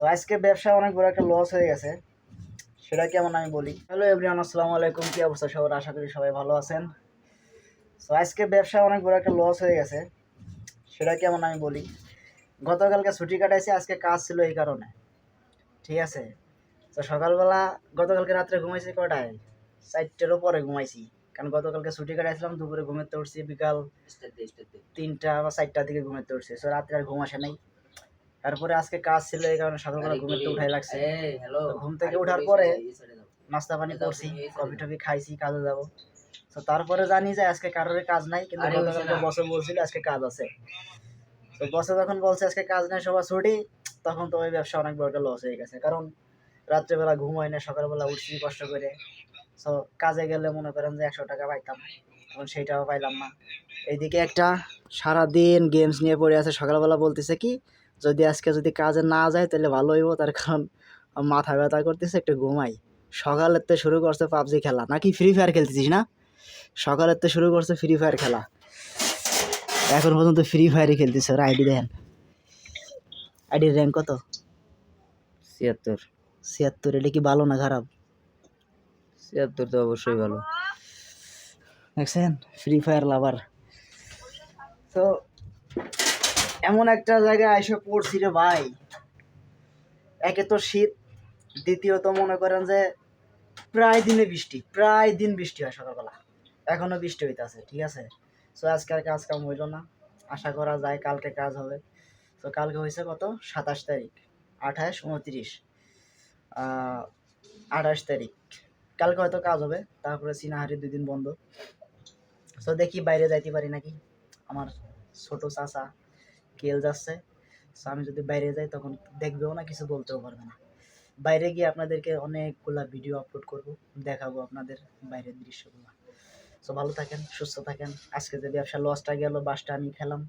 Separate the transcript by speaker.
Speaker 1: তো আজকে ব্যবসায় অনেক বড় একটা লস হয়ে গেছে। সেটা কেমন আমি বলি। হ্যালো এভরিওয়ান, আসসালামু আলাইকুম। কি অবস্থা সবার? আশা করি সবাই ভালো আছেন। তো আজকে ব্যবসায় অনেক বড় একটা লস হয়ে গেছে। সেটা কেমন আমি বলি। গতকালকে ছুটি কাটাইছি, আজকে কাজ ছিল এই কারণে। ঠিক আছে। তো সকালবেলা গতকালকে রাত্রে ঘুমাইছি কটায়? 4টার পরে ঘুমাইছি। কারণ গতকালকে ছুটি কাটাইছিলাম, দুপুরে ঘুমাতে উঠছি বিকাল 3টা বা 4টার দিকে ঘুমাতে উঠছি। তো রাত্রে আর ঘুম আসে নাই। তারপরে আজকে কাজ ছিল এই কারণে সকালবেলা ঘুমাতে উঠাই লাগছে। তো ঘুম থেকে ওঠার পরে নাস্তা পানি করছি, কফি টফি খাইছি, কাজে যাব। তো তারপরে জানি যে আজকে কারোর কাজ নাই, কিন্তু গতকালকে বসে বলছিল আজকে কাজ আছে। তো বসে যখন বলছে আজকে কাজ নাই, সবার ছুটি, তখন তো ওই ব্যবসা অনেক বড় একটা লস হয়ে গেছে। কারণ রাত্রেবেলা ঘুম হয় না, সকালবেলা উঠছি কষ্ট করে। তো কাজে গেলে মনে করেন যে 100 টাকা পাইতাম, এখন সেইটাও পাইলাম না। এইদিকে একটা সারাদিন গেমস নিয়ে পড়ে আছে। সকালবেলা বলতেছে কি, যদি কাজে না যায় তাহলে ভালো হইব, তার কারণ মাথা ব্যথা করতেছে, একটু ঘুমাই। সকালের তো শুরু করছে পাবজি খেলা, নাকি ফ্রি ফায়ার খেলতেছিস না? সকালের তো শুরু করছে ফ্রি ফায়ার খেলা, এখন পর্যন্ত ফ্রি ফায়ারই খেলতেছে। ওর আইডি দেখেন, আইডির র্যাঙ্ক কত?
Speaker 2: 76।
Speaker 1: 76। এটা কি ভালো না খারাপ?
Speaker 2: 76 তো অবশ্যই ভালো।
Speaker 1: দেখছেন, ফ্রি ফায়ার লাভার। তো এমন একটা জায়গায় আইসে পড়ছি রে ভাই। একে তো শীত, দ্বিতীয়ত মনে করেন যে প্রায় দিন বৃষ্টি হয় সকালবেলা। এখনো বৃষ্টি হইতেছে। ঠিক আছে। তো আজকে আর কাজ কাম হইল না। আশা করা যায় কালকে কাজ হবে। তো কালকে হয়েছে কত? 27 তারিখ, 28, 29, 28 তারিখ। কালকে হয়তো কাজ হবে। তারপরে সিনাহারি 2 দিন বন্ধ। তো দেখি বাইরে যাইতে পারি নাকি। আমার ছোট চাচা কেল যাচ্ছে। তো আমি যদি বাইরে যাই তখন দেখবেও না, কিছু বলতেও পারবে না। বাইরে গিয়ে আপনাদেরকে অনেকগুলা ভিডিও আপলোড করব, দেখাবো আপনাদের বাইরের দৃশ্যগুলো। তো ভালো থাকেন, সুস্থ থাকেন। আজকে যে ব্যবসা লসটা গেল, বাসটা আমি খেলাম।